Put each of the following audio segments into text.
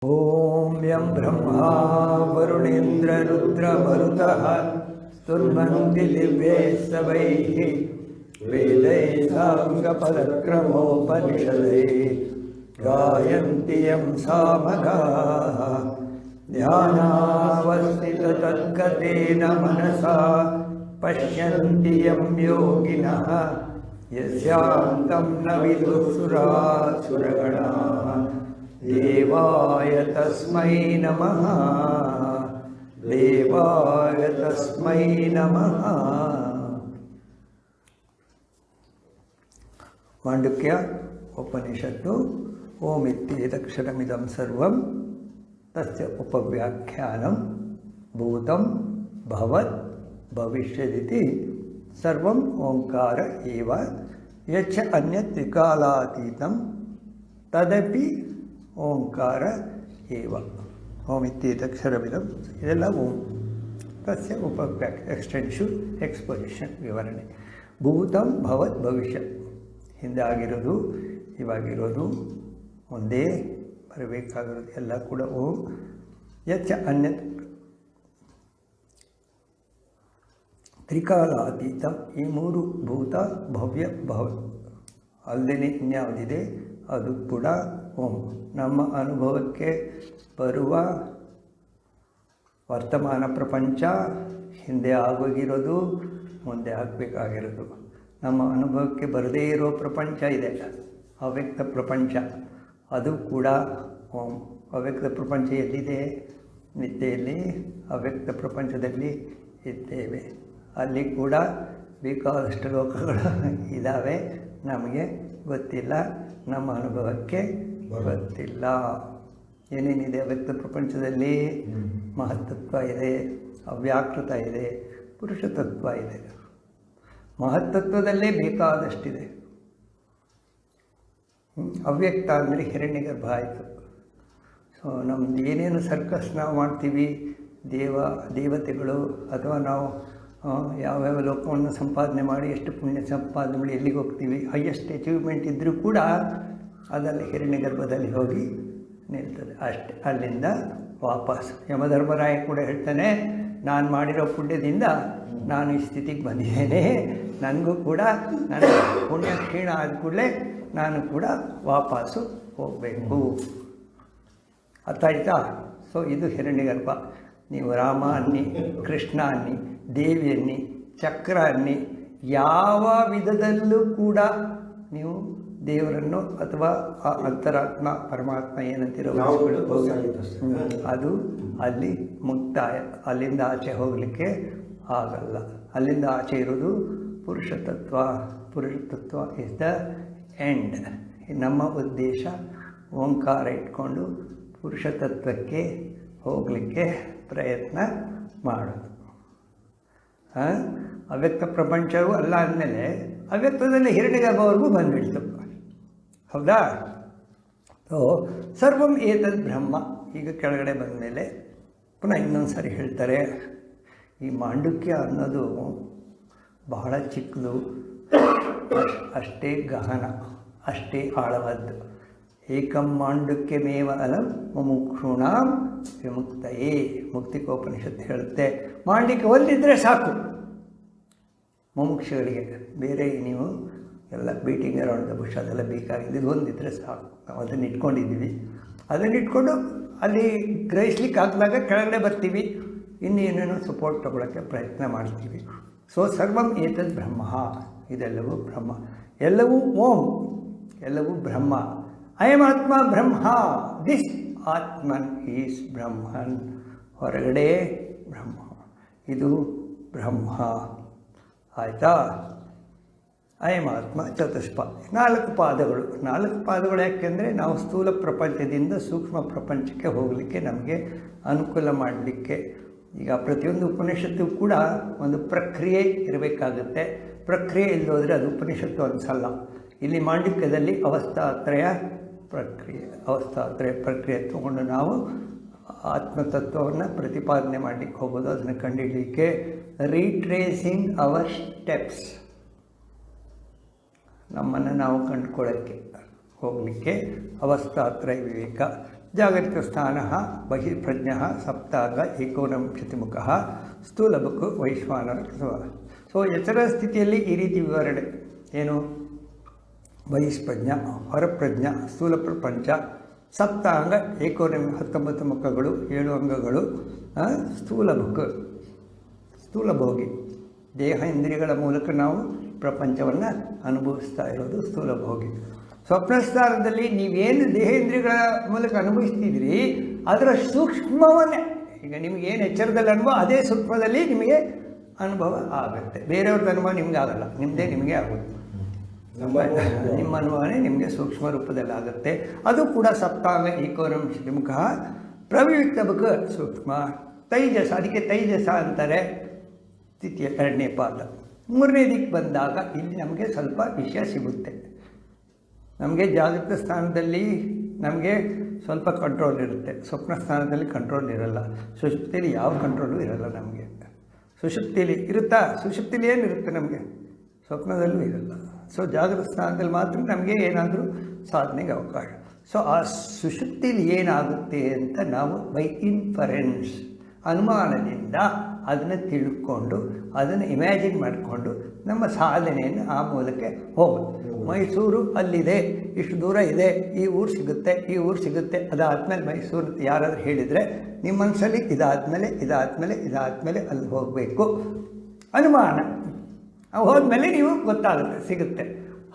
ಓಂ ಯಂ ಬ್ರಹ್ಮಾ ವರುಣೇಂದ್ರರುದ್ರಮರುತಃ ಸ್ತುನ್ವಂತಿ ದಿವ್ಯೈಸ್ತವೈಃ ವೇದೈಃ ಸಾಂಗಪದಕ್ರಮೋಪನಿಷದೈಃ ಗಾಯಂತಿ ಯಂ ಸಾಮಗಾಃ ಧ್ಯಾನಾವಸ್ಥಿತತದ್ಗತೇನ ಮನಸಾ ಪಶ್ಯಂತಿ ಯಂ ಯೋಗಿನಃ ಯಸ್ಯಾಂತಂ ನ ವಿದುಃ ಸುರಾಸುರಗಣಾಃ ದೇವಾಯ ತಸ್ಮೈ ನಮಃ ದೇವಾಯ ತಸ್ಮೈ ನಮಃ. ಮಾಂಡುಕ್ಯ ಉಪನಿಷತ್ತು ಓಂ ಇತ್ಯೇತಕ್ಷರಮಿದಂ ಸರ್ವಂ ತಸ್ಯ ಉಪವ್ಯಾಖ್ಯಾನಂ ಭೂತಂ ಭವತ್ ಭವಿಷ್ಯದಿತಿ ಸರ್ವಂ ಓಂಕಾರ ಏವ ಯಚ್ಚ ಅನ್ಯತ್ ತ್ರಿಕಾಲಾತೀತಂ ತದಪಿ ಓಂಕಾರ ಏವ. ಓಂ ಇತ್ಯೇತಕ್ಷರವಿದಂ ಇದೆಲ್ಲ ಓಂ ತಸ್ಯ ಎಕ್ಸ್ಟೆನ್ಷನ್ ಎಕ್ಸ್ಪೊಸಿಷನ್ ವಿವರಣೆ. ಭೂತಂ ಭವತ್ ಭವಿಷ್ಯ ಹಿಂದೆ ಆಗಿರೋದು ಇವಾಗಿರೋದು ಒಂದೇ ಬರಬೇಕಾಗಿರೋದು ಎಲ್ಲ ಕೂಡ ಓಂ. ಯಚ್ಚ ಅನ್ಯತ್ ತ್ರಿಕಾಲಾತೀತಂ ಈ ಮೂರು ಭೂತ ಭವ್ಯ ಭವ ಅಲ್ಲದೆ ಇನ್ಯಾವುದಿದೆ ಅದು ಕೂಡ ಓಂ. ನಮ್ಮ ಅನುಭವಕ್ಕೆ ಬರುವ ವರ್ತಮಾನ ಪ್ರಪಂಚ ಹಿಂದೆ ಆಗೋಗಿರೋದು ಮುಂದೆ ಆಗಬೇಕಾಗಿರೋದು, ನಮ್ಮ ಅನುಭವಕ್ಕೆ ಬರದೇ ಇರೋ ಪ್ರಪಂಚ ಇದೆ ಅವ್ಯಕ್ತ ಪ್ರಪಂಚ, ಅದು ಕೂಡ ಓಂ. ಅವ್ಯಕ್ತ ಪ್ರಪಂಚ ಎಲ್ಲಿದೆ? ನಿದ್ದೆಯಲ್ಲಿ ಅವ್ಯಕ್ತ ಪ್ರಪಂಚದಲ್ಲಿ ಇದ್ದೇವೆ. ಅಲ್ಲಿ ಕೂಡ ಬೇಕಾದಷ್ಟು ಲೋಕಗಳು ಇದ್ದಾವೆ, ನಮಗೆ ಗೊತ್ತಿಲ್ಲ, ನಮ್ಮ ಅನುಭವಕ್ಕೆ ಗೊತ್ತಿಲ್ಲ. ಏನೇನಿದೆ ಅವ್ಯಕ್ತ ಪ್ರಪಂಚದಲ್ಲಿ? ಮಹತ್ತತ್ವ ಇದೆ, ಅವ್ಯಾಕೃತ ಇದೆ, ಪುರುಷತತ್ವ ಇದೆ. ಮಹತ್ತತ್ವದಲ್ಲೇ ಬೇಕಾದಷ್ಟಿದೆ. ಅವ್ಯಕ್ತ ಅಂದರೆ ಹಿರಣ್ಯಗರ್ಭ ಆಯಿತು. ಸೊ ನಮ್ದು ಏನೇನು ಸರ್ಕಸ್ ನಾವು ಮಾಡ್ತೀವಿ, ದೇವತೆಗಳು ಅಥವಾ ನಾವು ಯಾವ್ಯಾವ ಲೋಕವನ್ನು ಸಂಪಾದನೆ ಮಾಡಿ ಎಷ್ಟು ಪುಣ್ಯ ಸಂಪಾದನೆ ಮಾಡಿ ಎಲ್ಲಿಗೆ ಹೋಗ್ತೀವಿ, ಹೈಯೆಸ್ಟ್ ಅಚೀವ್ಮೆಂಟ್ ಇದ್ದರೂ ಕೂಡ ಅದೆಲ್ಲ ಹಿರಣ್ಯಗರ್ಭದಲ್ಲಿ ಹೋಗಿ ನಿಲ್ತದೆ ಅಷ್ಟೆ. ಅಲ್ಲಿಂದ ವಾಪಸ್ ಯಮಧರ್ಮರಾಯ ಕೂಡ ಹೇಳ್ತಾನೆ, ನಾನು ಮಾಡಿರೋ ಪುಣ್ಯದಿಂದ ನಾನು ಈ ಸ್ಥಿತಿಗೆ ಬಂದಿದ್ದೇನೆ, ನನಗೂ ಕೂಡ ನನ್ನ ಪುಣ್ಯ ಕ್ಷೀಣ ಆದ ಕೂಡಲೇ ನಾನು ಕೂಡ ವಾಪಸ್ಸು ಹೋಗಬೇಕು. ಅರ್ಥ ಆಯ್ತಾ? ಸೊ ಇದು ಹಿರಣ್ಯಗರ್ಭ. ನೀವು ರಾಮ ಅನ್ನಿ, ಕೃಷ್ಣ ಅನ್ನಿ, ದೇವಿ ಅನ್ನಿ, ಚಕ್ರ ಅನ್ನಿ, ಯಾವ ವಿಧದಲ್ಲೂ ಕೂಡ ನೀವು ದೇವರನ್ನು ಅಥವಾ ಆ ಅಂತರಾತ್ಮ ಪರಮಾತ್ಮ ಏನಂತಿರೋ ಅದು ಅಲ್ಲಿ ಮುಕ್ತಾಯ. ಅಲ್ಲಿಂದ ಆಚೆ ಹೋಗಲಿಕ್ಕೆ ಆಗಲ್ಲ. ಅಲ್ಲಿಂದ ಆಚೆ ಇರೋದು ಪುರುಷತತ್ವ. ಪುರುಷತತ್ವ ಇಸ್ ದ ಎಂಡ್. ನಮ್ಮ ಉದ್ದೇಶ ಓಂಕಾರ ಇಟ್ಕೊಂಡು ಪುರುಷತತ್ವಕ್ಕೆ ಹೋಗಲಿಕ್ಕೆ ಪ್ರಯತ್ನ ಮಾಡೋದು. ಅವ್ಯಕ್ತ ಪ್ರಪಂಚವೂ ಅಲ್ಲ ಅಂದಮೇಲೆ ಅವ್ಯಕ್ತದಲ್ಲಿ ಹಿರಣ್ಯಗರ್ಭವರೆಗೂ ಬಂದುಬಿಡ್ತು. ಹೌದಾ? ಸೊ ಸರ್ವಂ ಏತದ್ ಬ್ರಹ್ಮ. ಈಗ ಕೆಳಗಡೆ ಬಂದ ಮೇಲೆ ಪುನಃ ಇನ್ನೊಂದು ಸಾರಿ ಹೇಳ್ತಾರೆ, ಈ ಮಾಂಡುಕ್ಯ ಅನ್ನೋದು ಬಹಳ ಚಿಕ್ಕದು, ಅಷ್ಟೇ ಗಹನ, ಅಷ್ಟೇ ಆಳವಾದ್ದು. ಏಕಂ ಮಾಂಡುಕ್ಯಮೇವ ಅಲಂ ಮುಮುಕ್ಷೂಣಾಂ ವಿಮುಕ್ತಯೇ. ಮುಕ್ತಿಕೋಪನಿಷತ್ತು ಹೇಳುತ್ತೆ, ಮಾಂಡಿಕ್ಯ ಒಂದಿದ್ದರೆ ಸಾಕು ಮುಮುಕ್ಷಗಳಿಗೆ. ಬೇರೆ ನೀವು ಎಲ್ಲ ಬೀಟಿಂಗ್ ಅರೌಂಡ್ ದ ಬುಷ್ ಅದೆಲ್ಲ ಬೇಕಾಗಿದ್ದು ಒಂದಿದ್ದರೆ ಸಾಕು. ನಾವು ಅದನ್ನು ಇಟ್ಕೊಂಡಿದ್ದೀವಿ, ಅದನ್ನು ಇಟ್ಕೊಂಡು ಅಲ್ಲಿ ಗ್ರಹಿಸ್ಲಿಕ್ಕೆ ಆಗದಾಗ ಕೆಳಗಡೆ ಬರ್ತೀವಿ, ಇನ್ನೇನೇನೋ ಸಪೋರ್ಟ್ ತಗೊಳ್ಳೋಕ್ಕೆ ಪ್ರಯತ್ನ ಮಾಡ್ತೀವಿ. ಸೊ ಸರ್ವಂ ಏತದ್ ಬ್ರಹ್ಮ, ಇದೆಲ್ಲವೂ ಬ್ರಹ್ಮ, ಎಲ್ಲವೂ ಓಂ, ಎಲ್ಲವೂ ಬ್ರಹ್ಮ. ಅಯಂ ಆತ್ಮ ಬ್ರಹ್ಮ, ದಿಸ್ ಆತ್ಮನ್ ಈಸ್ ಬ್ರಹ್ಮನ್. ಹೊರಗಡೆ ಬ್ರಹ್ಮ, ಇದು ಬ್ರಹ್ಮ. ಆಯಿತಾ? ಅಯಂ ಆತ್ಮ ಚತುಷ್ಪ, 4 ಪಾದಗಳು. 4 ಪಾದಗಳು ಯಾಕೆಂದರೆ ನಾವು ಸ್ಥೂಲ ಪ್ರಪಂಚದಿಂದ ಸೂಕ್ಷ್ಮ ಪ್ರಪಂಚಕ್ಕೆ ಹೋಗಲಿಕ್ಕೆ ನಮಗೆ ಅನುಕೂಲ ಮಾಡಲಿಕ್ಕೆ. ಈಗ ಪ್ರತಿಯೊಂದು ಉಪನಿಷತ್ತು ಕೂಡ ಒಂದು ಪ್ರಕ್ರಿಯೆ ಇರಬೇಕಾಗುತ್ತೆ. ಪ್ರಕ್ರಿಯೆ ಇಲ್ಲದೋದ್ರೆ ಅದು ಉಪನಿಷತ್ತು ಅನಿಸಲ್ಲ. ಇಲ್ಲಿ ಮಾಂಡಿಕ್ಯದಲ್ಲಿ ಅವಸ್ಥಾತ್ರಯ ಪ್ರಕ್ರಿಯೆ ತಗೊಂಡು ನಾವು ಆತ್ಮತತ್ವವನ್ನು ಪ್ರತಿಪಾದನೆ ಮಾಡಲಿಕ್ಕೆ ಹೋಗೋದು, ಅದನ್ನು ಕಂಡುಹಿಡಲಿಕ್ಕೆ ರೀಟ್ರೇಸಿಂಗ್ ಅವರ್ ಸ್ಟೆಪ್ಸ್, ನಮ್ಮನ್ನು ನಾವು ಕಂಡುಕೊಳ್ಳೋಕ್ಕೆ ಹೋಗಲಿಕ್ಕೆ ಅವಸ್ಥಾತ್ರಯ ವಿವೇಕ ಜಾಗರಿಕಸ್ಥಾನಃ ಬಹಿರ್ಪ್ರಜ್ಞಃ ಸಪ್ತಾಂಗ ಏಕೋನವಿಂಶತಿಮುಖಃ ಸ್ಥೂಲಬುಕ್ಕು ವೈಶ್ವಾನರ. ಸೊ ಎಚ್ಚರ ಸ್ಥಿತಿಯಲ್ಲಿ ಈ ರೀತಿ ವಿವರಣೆ ಏನು? ಬಹಿಷ್ಪ್ರಜ್ಞ, ಹೊರಪ್ರಜ್ಞ, ಸ್ಥೂಲ ಪ್ರಪಂಚ, ಸಪ್ತಾಂಗ 19 ಮುಖಗಳು, 7 ಅಂಗಗಳು, ಸ್ಥೂಲಬುಕ್ ಸ್ಥೂಲಭೋಗಿ, ದೇಹ ಇಂದ್ರಿಯಗಳ ಮೂಲಕ ನಾವು ಪ್ರಪಂಚವನ್ನು ಅನುಭವಿಸ್ತಾ ಇರೋದು ಸ್ಥೂಲಭೋಗಿ. ಸ್ವಪ್ನಸ್ಥಾನದಲ್ಲಿ ನೀವೇನು ದೇಹೇಂದ್ರಿಯಗಳ ಮೂಲಕ ಅನುಭವಿಸ್ತಿದ್ದೀರಿ ಅದರ ಸೂಕ್ಷ್ಮವನ್ನೇ, ಈಗ ನಿಮಗೇನು ಎಚ್ಚರದಲ್ಲಿ ಅನುಭವ ಅದೇ ಸೂಕ್ಷ್ಮದಲ್ಲಿ ನಿಮಗೆ ಅನುಭವ ಆಗುತ್ತೆ. ಬೇರೆಯವ್ರದ್ದು ಅನುಭವ ನಿಮ್ಗೆ ಆಗಲ್ಲ, ನಿಮ್ಮದೇ ನಿಮಗೆ ಆಗುತ್ತೆ. ನಿಮ್ಮ ಅನುಭವನೇ ನಿಮಗೆ ಸೂಕ್ಷ್ಮ ರೂಪದಲ್ಲಿ ಆಗುತ್ತೆ. ಅದು ಕೂಡ ಸಪ್ತಾಂಗ ಏಕೋನವಿಂಶತಿಮುಖ ಪ್ರವಿವಿಕ್ತ ಬುಕ್ ಸೂಕ್ಷ್ಮ ತೈಜಸ, ಅದಕ್ಕೆ ತೈಜಸ ಅಂತಾರೆ. ಸ್ಥಿತಿಯ 2ನೇ ಪಾದ. 3ನೇ ದಿಕ್ಕು ಬಂದಾಗ ಇಲ್ಲಿ ನಮಗೆ ಸ್ವಲ್ಪ ವಿಷಯ ಸಿಗುತ್ತೆ. ನಮಗೆ ಜಾಗೃತ ಸ್ಥಾನದಲ್ಲಿ ನಮಗೆ ಸ್ವಲ್ಪ ಕಂಟ್ರೋಲ್ ಇರುತ್ತೆ, ಸ್ವಪ್ನ ಸ್ಥಾನದಲ್ಲಿ ಕಂಟ್ರೋಲ್ ಇರಲ್ಲ, ಸುಷುಪ್ತಿಯಲ್ಲಿ ಯಾವ ಕಂಟ್ರೋಲು ಇರಲ್ಲ ನಮಗೆ. ಸುಷುಪ್ತಿಯಲ್ಲಿ ಇರುತ್ತಾ? ಸುಷುಪ್ತಿಯಲ್ಲಿ ಏನಿರುತ್ತೆ ನಮಗೆ, ಸ್ವಪ್ನದಲ್ಲೂ ಇರಲ್ಲ. ಸೊ ಜಾಗೃತ ಸ್ಥಾನದಲ್ಲಿ ಮಾತ್ರ ನಮಗೆ ಏನಾದರೂ ಸಾಧನೆಗೆ ಅವಕಾಶ. ಸೊ ಆ ಸುಷುಪ್ತಿಯಲ್ಲಿ ಏನಾಗುತ್ತೆ ಅಂತ ನಾವು ಬೈ ಇನ್ಫರೆನ್ಸ್, ಅನುಮಾನದಿಂದ ಅದನ್ನು ತಿಳ್ಕೊಂಡು ಅದನ್ನು ಇಮ್ಯಾಜಿನ್ ಮಾಡಿಕೊಂಡು ನಮ್ಮ ಸಾಧನೆಯನ್ನು ಆ ಮೂಲಕ ಹೋಗೋದು. ಮೈಸೂರು ಅಲ್ಲಿದೆ, ಇಷ್ಟು ದೂರ ಇದೆ, ಈ ಊರು ಸಿಗುತ್ತೆ, ಈ ಊರು ಸಿಗುತ್ತೆ, ಅದಾದಮೇಲೆ ಮೈಸೂರು ಯಾರಾದರೂ ಹೇಳಿದರೆ ನಿಮ್ಮ ಮನಸ್ಸಲ್ಲಿ ಇದಾದಮೇಲೆ ಅಲ್ಲಿ ಹೋಗಬೇಕು ಅನುಮಾನ. ಹೋದ್ಮೇಲೆ ನೀವು ಗೊತ್ತಾಗುತ್ತೆ, ಸಿಗುತ್ತೆ.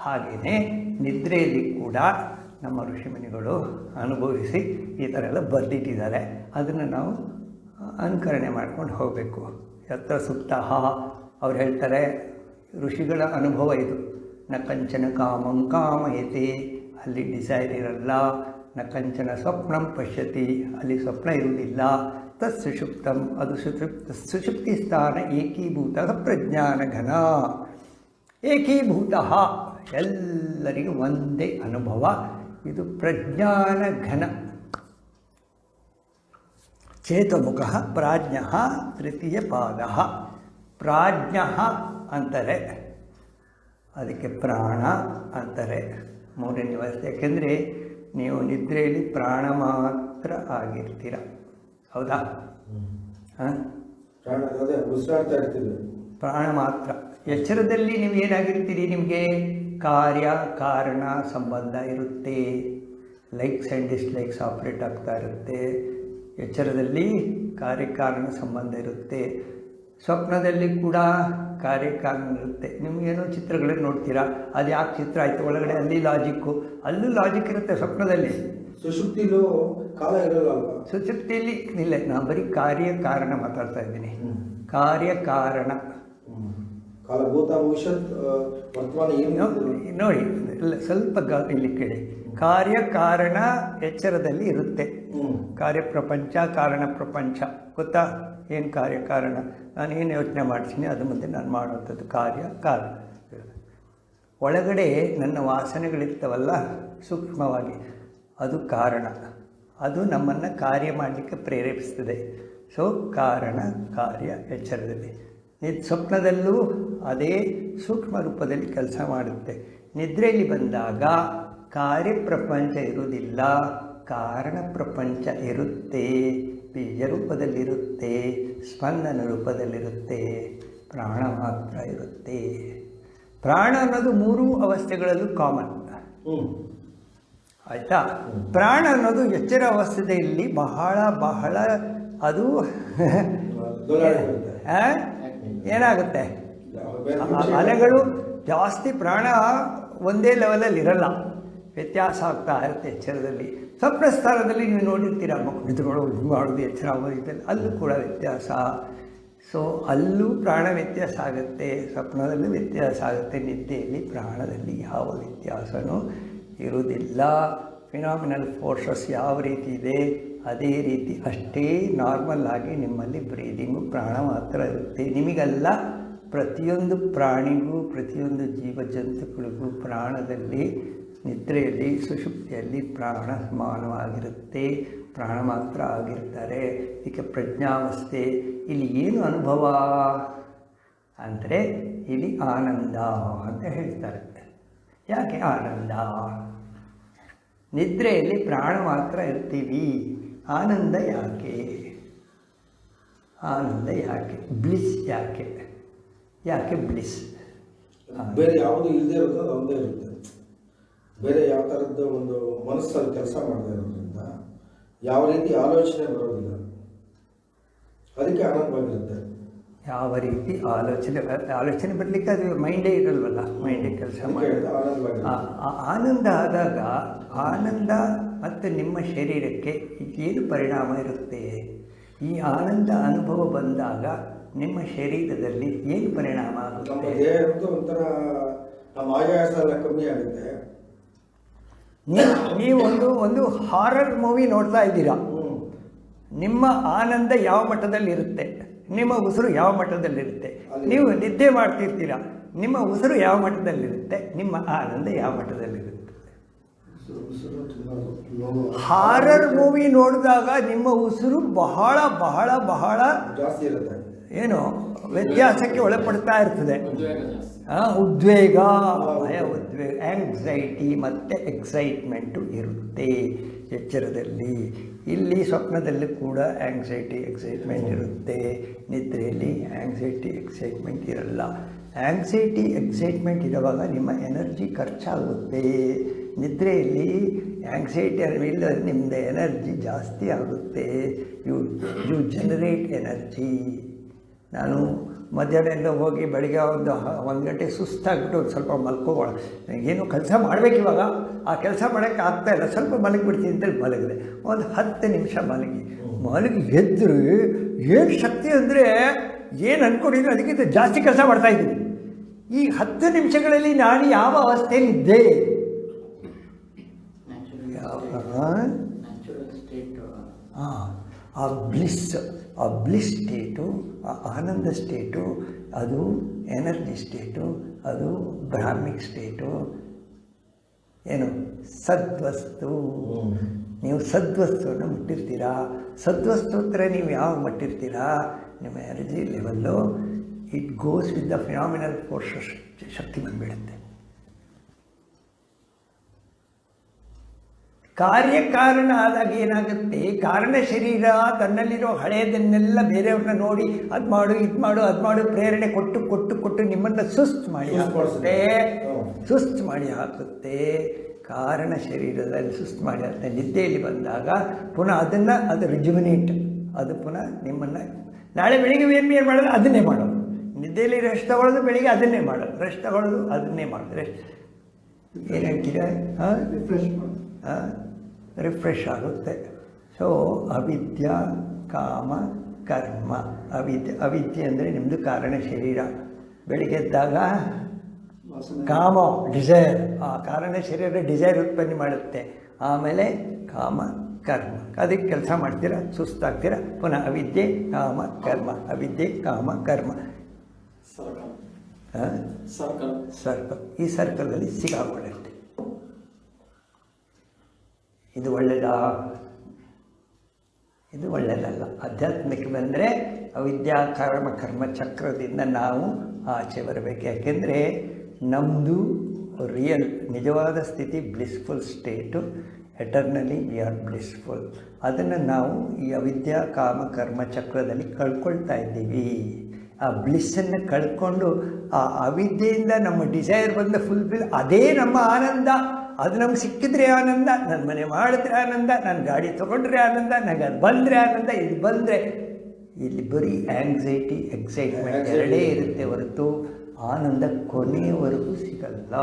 ಹಾಗೆಯೇ ನಿದ್ರೆಯಲ್ಲಿ ಕೂಡ ನಮ್ಮ ಋಷಿಮುನಿಗಳು ಅನುಭವಿಸಿ ಈ ಥರ ಎಲ್ಲ ಬರೆದಿಟ್ಟಿದ್ದಾರೆ. ಅದನ್ನು ನಾವು ಅನುಕರಣೆ ಮಾಡ್ಕೊಂಡು ಹೋಗಬೇಕು. ಯತ್ರ ಸುಪ್ತಃ ಅವ್ರು ಹೇಳ್ತಾರೆ, ಋಷಿಗಳ ಅನುಭವ ಇದು. ನ ಕಂಚನ ಕಾಮಂ ಕಾಮಯತೆ, ಅಲ್ಲಿ ಡಿಸೈರ್ ಇರಲ್ಲ. ನ ಕಂಚನ ಸ್ವಪ್ನಂ ಪಶ್ಯತಿ, ಅಲ್ಲಿ ಸ್ವಪ್ನ ಇರುವುದಿಲ್ಲ. ತತ್ ಸುಷುಪ್ತಂ, ಅದು ಸುಷುಪ್ತಿ ಸ್ಥಾನ ಏಕೀಭೂತ ಪ್ರಜ್ಞಾನಘನ. ಏಕೀಭೂತ ಎಲ್ಲರಿಗೂ ಒಂದೇ ಅನುಭವ. ಇದು ಪ್ರಜ್ಞಾನಘನ. ಚೇತಮುಖ ಪ್ರಾಜ್ಞ 3ಯ ಪಾದ. ಪ್ರಾಜ್ಞ ಅಂತಾರೆ, ಅದಕ್ಕೆ ಪ್ರಾಣ ಅಂತಾರೆ 3ನೇ ವ್ಯವಸ್ಥೆ. ಯಾಕೆಂದರೆ ನೀವು ನಿದ್ರೆಯಲ್ಲಿ ಪ್ರಾಣ ಮಾತ್ರ ಆಗಿರ್ತೀರ, ಹೌದಾ? ಪ್ರಾಣ ಮಾತ್ರ. ಎಚ್ಚರದಲ್ಲಿ ನೀವು ಏನಾಗಿರ್ತೀರಿ, ನಿಮಗೆ ಕಾರ್ಯ ಕಾರಣ ಸಂಬಂಧ ಇರುತ್ತೆ, ಲೈಕ್ಸ್ ಆ್ಯಂಡ್ ಡಿಸ್ಲೈಕ್ಸ್ ಆಪ್ರೇಟ್ ಆಗ್ತಾ ಇರುತ್ತೆ. ಎಚ್ಚರದಲ್ಲಿ ಕಾರ್ಯಕಾರಣ ಸಂಬಂಧ ಇರುತ್ತೆ. ಸ್ವಪ್ನದಲ್ಲಿ ಕೂಡ ಕಾರ್ಯಕಾರಣ ಇರುತ್ತೆ. ನಿಮಗೇನೋ ಚಿತ್ರಗಳನ್ನು ನೋಡ್ತೀರಾ, ಅದು ಯಾಕೆ ಚಿತ್ರ ಆಯಿತು ಒಳಗಡೆ, ಅಲ್ಲಿ ಲಾಜಿಕ್ಕು, ಅಲ್ಲೂ ಲಾಜಿಕ್ ಇರುತ್ತೆ ಸ್ವಪ್ನದಲ್ಲಿ. ಸುಷುಪ್ತಿಲೂ ಕಾಲ ಇರಲ್ಲ. ಸುಷುಪ್ತಿಯಲ್ಲಿ ಇಲ್ಲ, ನಾನು ಬರೀ ಕಾರ್ಯಕಾರಣ ಮಾತಾಡ್ತಾ ಇದ್ದೀನಿ. ಕಾರ್ಯಕಾರಣ ಕಾಲಭೂತ ಭವಿಷ್ಯತ್ ವರ್ತಮಾನ ಏನು ನೋಡಿ, ಸ್ವಲ್ಪ ಇಲ್ಲಿ ಕೇಳಿ. ಕಾರ್ಯಕಾರಣ ಎಚ್ಚರದಲ್ಲಿ ಇರುತ್ತೆ. ಕಾರ್ಯಪ್ರಪಂಚ ಕಾರಣ ಪ್ರಪಂಚ ಗೊತ್ತಾ? ಏನು ಕಾರ್ಯಕಾರಣ? ನಾನು ಏನು ಯೋಚನೆ ಮಾಡ್ತೀನಿ ಅದು ಮುಂದೆ ನಾನು ಮಾಡುವಂಥದ್ದು ಕಾರ್ಯ ಕಾರಣ. ಒಳಗಡೆ ನನ್ನ ವಾಸನೆಗಳಿರ್ತವಲ್ಲ ಸೂಕ್ಷ್ಮವಾಗಿ, ಅದು ಕಾರಣ. ಅದು ನಮ್ಮನ್ನು ಕಾರ್ಯ ಮಾಡಲಿಕ್ಕೆ ಪ್ರೇರೇಪಿಸ್ತದೆ. ಸೊ ಕಾರಣ ಕಾರ್ಯ ಎಚ್ಚರದಲ್ಲಿ. ಸ್ವಪ್ನದಲ್ಲೂ ಅದೇ ಸೂಕ್ಷ್ಮ ರೂಪದಲ್ಲಿ ಕೆಲಸ ಮಾಡುತ್ತೆ. ನಿದ್ರೆಯಲ್ಲಿ ಬಂದಾಗ ಕಾರ್ಯಪ್ರಪಂಚ ಇರುವುದಿಲ್ಲ, ಕಾರಣ ಪ್ರಪಂಚ ಇರುತ್ತೆ. ಬೀಜ ರೂಪದಲ್ಲಿರುತ್ತೆ, ಸ್ಪಂದನ ರೂಪದಲ್ಲಿರುತ್ತೆ, ಪ್ರಾಣ ಮಾತ್ರ ಇರುತ್ತೆ. ಪ್ರಾಣ ಅನ್ನೋದು 3 ಅವಸ್ಥೆಗಳಲ್ಲೂ ಕಾಮನ್, ಆಯಿತಾ? ಪ್ರಾಣ ಅನ್ನೋದು ಎಚ್ಚರ ಅವಸ್ಥೆಯಲ್ಲಿ ಬಹಳ ಅದು ಏನಾಗುತ್ತೆ, ಅಲೆಗಳು ಜಾಸ್ತಿ. ಪ್ರಾಣ ಒಂದೇ ಲೆವೆಲಲ್ಲಿ ಇರಲ್ಲ, ವ್ಯತ್ಯಾಸ ಆಗ್ತಾ ಇರುತ್ತೆ ಎಚ್ಚರದಲ್ಲಿ. ಸ್ವಪ್ನ ಸ್ಥಾನದಲ್ಲಿ ನೀವು ನೋಡಿರ್ತೀರ, ಮಕ್ಕಳು ಮಾಡೋದು ಎಚ್ಚರ ಆಗೋದು, ಅಲ್ಲೂ ಕೂಡ ವ್ಯತ್ಯಾಸ. ಸೊ ಅಲ್ಲೂ ಪ್ರಾಣ ವ್ಯತ್ಯಾಸ ಆಗುತ್ತೆ, ಸ್ವಪ್ನದಲ್ಲೂ ವ್ಯತ್ಯಾಸ ಆಗುತ್ತೆ. ನಿದ್ದೆಯಲ್ಲಿ ಪ್ರಾಣದಲ್ಲಿ ಯಾವ ವ್ಯತ್ಯಾಸವೂ ಇರುವುದಿಲ್ಲ. ಫಿನಾಮಿನಲ್ ಫೋರ್ಸಸ್ ಯಾವ ರೀತಿ ಇದೆ ಅದೇ ರೀತಿ ಅಷ್ಟೇ ನಾರ್ಮಲ್ ಆಗಿ ನಿಮ್ಮಲ್ಲಿ ಬ್ರೀದಿಂಗು ಪ್ರಾಣ ಮಾತ್ರ ಇರುತ್ತೆ. ನಿಮಗಲ್ಲ, ಪ್ರತಿಯೊಂದು ಪ್ರಾಣಿಗೂ ಪ್ರತಿಯೊಂದು ಜೀವಜಂತುಗಳಿಗೂ ಪ್ರಾಣದಲ್ಲಿ, ನಿದ್ರೆಯಲ್ಲಿ ಸುಷುಪ್ತಿಯಲ್ಲಿ ಪ್ರಾಣ ಸಮಾನವಾಗಿರುತ್ತೆ, ಪ್ರಾಣ ಮಾತ್ರ ಆಗಿರ್ತಾರೆ. ಇದಕ್ಕೆ ಪ್ರಜ್ಞಾವಸ್ಥೆ. ಇಲ್ಲಿ ಏನು ಅನುಭವ ಅಂದರೆ ಇಲ್ಲಿ ಆನಂದ ಅಂತ ಹೇಳ್ತಾರೆ. ಯಾಕೆ ಆನಂದ? ನಿದ್ರೆಯಲ್ಲಿ ಪ್ರಾಣ ಮಾತ್ರ ಇರ್ತೀವಿ. ಆನಂದ ಯಾಕೆ? ಆನಂದ ಯಾಕೆ? ಬ್ಲಿಸ್ ಯಾಕೆ? ಯಾಕೆ ಬ್ಲಿಸ್? ಬೇರೆ ಯಾವುದು ಇಲ್ಲದೆ ಇರೋದು ಅದು ಒಂದೇ ಇರುತ್ತೆ. ಬೇರೆ ಯಾವ ಥರದ ಒಂದು ಮನಸ್ಸಲ್ಲಿ ಕೆಲಸ ಮಾಡದೇ ಇರೋದ್ರಿಂದ ಯಾವ ರೀತಿ ಆಲೋಚನೆ ಬರೋದಿಲ್ಲ, ಅದಕ್ಕೆ ಆನಂದವಾಗಿರುತ್ತೆ. ಯಾವ ರೀತಿ ಆಲೋಚನೆ ಬರಲಿಕ್ಕೆ ಅದು ಮೈಂಡೇ ಇರಲ್ವಲ್ಲ, ಮೈಂಡೇ ಕೆಲಸ ಮಾಡೋದು. ಆನಂದ ಆದಾಗ ಆನಂದ ಮತ್ತು ನಿಮ್ಮ ಶರೀರಕ್ಕೆ ಏನು ಪರಿಣಾಮ ಇರುತ್ತೆ? ಈ ಆನಂದ ಅನುಭವ ಬಂದಾಗ ನಿಮ್ಮ ಶರೀರದಲ್ಲಿ ಏನು ಪರಿಣಾಮ ಆಗುತ್ತೆ? ನಮ್ಮ ದೇಹದ್ದು ಒಂಥರ ನಮ್ಮ ಆಯಾಸ ಎಲ್ಲ ಕಮ್ಮಿ ಆಗುತ್ತೆ. ನೀವು ಒಂದು ಹಾರರ್ ಮೂವಿ ನೋಡ್ತಾ ಇದ್ದೀರಾ, ನಿಮ್ಮ ಆನಂದ ಯಾವ ಮಟ್ಟದಲ್ಲಿರುತ್ತೆ, ನಿಮ್ಮ ಉಸಿರು ಯಾವ ಮಟ್ಟದಲ್ಲಿರುತ್ತೆ. ನೀವು ನಿದ್ದೆ ಮಾಡ್ತಿರ್ತೀರಾ, ನಿಮ್ಮ ಉಸಿರು ಯಾವ ಮಟ್ಟದಲ್ಲಿರುತ್ತೆ, ನಿಮ್ಮ ಆನಂದ ಯಾವ ಮಟ್ಟದಲ್ಲಿರುತ್ತೆ. ಹಾರರ್ ಮೂವಿ ನೋಡಿದಾಗ ನಿಮ್ಮ ಉಸಿರು ಬಹಳ ಬಹಳ ಬಹಳ ಜಾಸ್ತಿ ಇರುತ್ತೆ, ಏನು ವ್ಯತ್ಯಾಸಕ್ಕೆ ಒಳಪಡ್ತಾ ಇರ್ತದೆ. ಉದ್ವೇಗ, ಭಯ, ಉದ್ವೇಗ, ಆಂಗ್ಸೈಟಿ ಮತ್ತು ಎಕ್ಸೈಟ್ಮೆಂಟು ಇರುತ್ತೆ ಎಚ್ಚರದಲ್ಲಿ. ಇಲ್ಲಿ ಸ್ವಪ್ನದಲ್ಲಿ ಕೂಡ ಆಂಗ್ಸೈಟಿ ಎಕ್ಸೈಟ್ಮೆಂಟ್ ಇರುತ್ತೆ, ನಿದ್ರೆಯಲ್ಲಿ ಆಂಗ್ಸೈಟಿ ಎಕ್ಸೈಟ್ಮೆಂಟ್ ಇರಲ್ಲ. ಆಂಗ್ಸೈಟಿ ಎಕ್ಸೈಟ್ಮೆಂಟ್ ಇರುವಾಗ ನಿಮ್ಮ ಎನರ್ಜಿ ಖರ್ಚಾಗುತ್ತೆ. ನಿದ್ರೆಯಲ್ಲಿ ಆಂಗ್ಸೈಟಿ ಇಲ್ಲ, ನಿಮ್ಮದು ಎನರ್ಜಿ ಜಾಸ್ತಿ ಆಗುತ್ತೆ. You generate energy. ನಾನು ಮಧ್ಯಾಹ್ನ ಹೋಗಿ ಬೆಳಗ್ಗೆ ಒಂದು ಗಂಟೆ ಸುಸ್ತಾಗ್ಬಿಟ್ಟು ಒಂದು ಸ್ವಲ್ಪ ಮಲ್ಕೋಬೋಣ, ಏನೋ ಕೆಲಸ ಮಾಡಬೇಕಿವಾಗ, ಆ ಕೆಲಸ ಮಾಡೋಕ್ಕೆ ಆಗ್ತಾಯಿಲ್ಲ, ಸ್ವಲ್ಪ ಮಲಗಿಬಿಡ್ತೀನಿ ಅಂತೇಳಿ ಮಲಗಿದೆ. ಒಂದು 10 ನಿಮಿಷ ಮಲಗಿ ಎದ್ದರು ಏನು ಶಕ್ತಿ ಅಂದರೆ ಏನು ಅಂದ್ಕೊಂಡಿದ್ರು ಅದಕ್ಕಿಂತ ಜಾಸ್ತಿ ಕೆಲಸ ಮಾಡ್ತಾಯಿದ್ದೀನಿ. ಈ 10 ನಿಮಿಷಗಳಲ್ಲಿ ನಾನು ಯಾವ ಅವಸ್ಥೆಯಲ್ಲಿದ್ದೆ? ಆ ಬ್ಲಿಸ್ ಸ್ಟೇಟು, ಆ ಆನಂದ ಸ್ಟೇಟು, ಅದು ಎನರ್ಜಿ ಸ್ಟೇಟು, ಅದು ಬ್ರಾಹ್ಮಿಕ್ ಸ್ಟೇಟು, ಏನು ಸದ್ವಸ್ತು. ನೀವು ಸದ್ವಸ್ತುವನ್ನು ಮುಟ್ಟಿರ್ತೀರಾ. ಸದ್ವಸ್ತು ಹತ್ರ ನೀವು ಯಾವಾಗ ಮುಟ್ಟಿರ್ತೀರಾ, ನಿಮ್ಮ energy level it goes with the phenomenal force, ಶಕ್ತಿ ಬಂದುಬಿಡುತ್ತೆ. ಕಾರ್ಯಕಾರಣ ಆದಾಗ ಏನಾಗುತ್ತೆ, ಕಾರಣ ಶರೀರ ತನ್ನಲ್ಲಿರೋ ಹಳೆಯದನ್ನೆಲ್ಲ ಬೇರೆಯವ್ರನ್ನ ನೋಡಿ ಅದು ಮಾಡು ಇದು ಮಾಡು ಅದು ಮಾಡು ಪ್ರೇರಣೆ ಕೊಟ್ಟು ಕೊಟ್ಟು ಕೊಟ್ಟು ನಿಮ್ಮನ್ನು ಸುಸ್ತು ಮಾಡಿ ಹಾಕುತ್ತೆ. ಕಾರಣ ಶರೀರದಲ್ಲಿ ಸುಸ್ತು ಮಾಡಿ ಹಾಕುತ್ತೆ. ನಿದ್ದೆಯಲ್ಲಿ ಬಂದಾಗ ಪುನಃ ಅದು ರಿಜುವಿನೇಟ್, ಅದು ಪುನಃ ನಿಮ್ಮನ್ನು ನಾಳೆ ಬೆಳಿಗ್ಗೆ ಏನು ಮಾಡೋದು ಅದನ್ನೇ ಮಾಡೋದು. ನಿದ್ದೆಯಲ್ಲಿ ರೆಸ್ಟ್ ತಗೊಳ್ಳೋದು, ಬೆಳಿಗ್ಗೆ ಅದನ್ನೇ ಮಾಡೋದು, ರೆಸ್ಟ್ ತಗೊಳ್ಳೋದು ಅದನ್ನೇ ಮಾಡೋದು. ರೆಸ್ಟ್ ಏನು ಹೇಳ್ತೀರಾ? ರಿಫ್ರೆಶ್ ಆಗುತ್ತೆ. ಸೊ ಅವಿದ್ಯಾ ಕಾಮ ಕರ್ಮ. ಅವಿದ್ಯೆ ಅಂದರೆ ನಿಮ್ಮದು ಕಾರಣ ಶರೀರ. ಬೆಳಿಗ್ಗೆ ಎದ್ದಾಗ ಕಾಮ ಡಿಸೈರ್, ಆ ಕಾರಣ ಶರೀರ ಡಿಸೈರ್ ಉತ್ಪನ್ನ ಮಾಡುತ್ತೆ. ಆಮೇಲೆ ಕಾಮ ಕರ್ಮ, ಅದಕ್ಕೆ ಕೆಲಸ ಮಾಡ್ತೀರಾ, ಸುಸ್ತಾಗ್ತೀರಾ, ಪುನಃ ಅವಿದ್ಯೆ ಕಾಮ ಕರ್ಮ, ಅವಿದ್ಯೆ ಕಾಮ ಕರ್ಮ, ಸರ್ಕಲ್. ಈ ಸರ್ಕಲಲ್ಲಿ ಸಿಗಾಕೊಳ್ಳುತ್ತೆ. ಇದು ಒಳ್ಳೆಯದಾ? ಇದು ಒಳ್ಳೆಯದಲ್ಲ. ಆಧ್ಯಾತ್ಮಕ್ಕೆ ಬಂದರೆ ಅವಿದ್ಯಾ ಕರ್ಮ ಚಕ್ರದಿಂದ ನಾವು ಆಚೆ ಬರಬೇಕು. ಯಾಕೆಂದರೆ ನಮ್ಮದು ರಿಯಲ್ ನಿಜವಾದ ಸ್ಥಿತಿ blissful state. Eternally we are blissful. ಅದನ್ನು ನಾವು ಈ ಅವಿದ್ಯಾ ಕಾಮ ಕರ್ಮ ಚಕ್ರದಲ್ಲಿ ಕಳ್ಕೊಳ್ತಾ ಇದ್ದೀವಿ. ಆ ಬ್ಲಿಸ್ಸನ್ನು ಕಳ್ಕೊಂಡು ಆ ಅವಿದ್ಯೆಯಿಂದ ನಮ್ಮ ಡಿಸೈರ್ ಬಂದ ಫುಲ್ಫಿಲ್, ಅದೇ ನಮ್ಮ ಆನಂದ. ಅದು ನಮ್ಗೆ ಸಿಕ್ಕಿದ್ರೆ ಆನಂದ, ನನ್ನ ಮನೆ ಮಾಡಿದ್ರೆ ಆನಂದ, ನಾನು ಗಾಡಿ ತೊಗೊಂಡ್ರೆ ಆನಂದ, ನನಗೆ ಅದು ಬಂದರೆ ಆನಂದ. ಇದು ಬಂದರೆ ಇಲ್ಲಿ ಬರೀ ಆಂಗ್ಸೈಟಿ ಎಕ್ಸೈಟ್ಮೆಂಟ್ ಎರಡೇ ಇರುತ್ತೆ ಹೊರತು ಆನಂದ ಕೊನೆಯವರೆಗೂ ಸಿಗಲ್ಲ.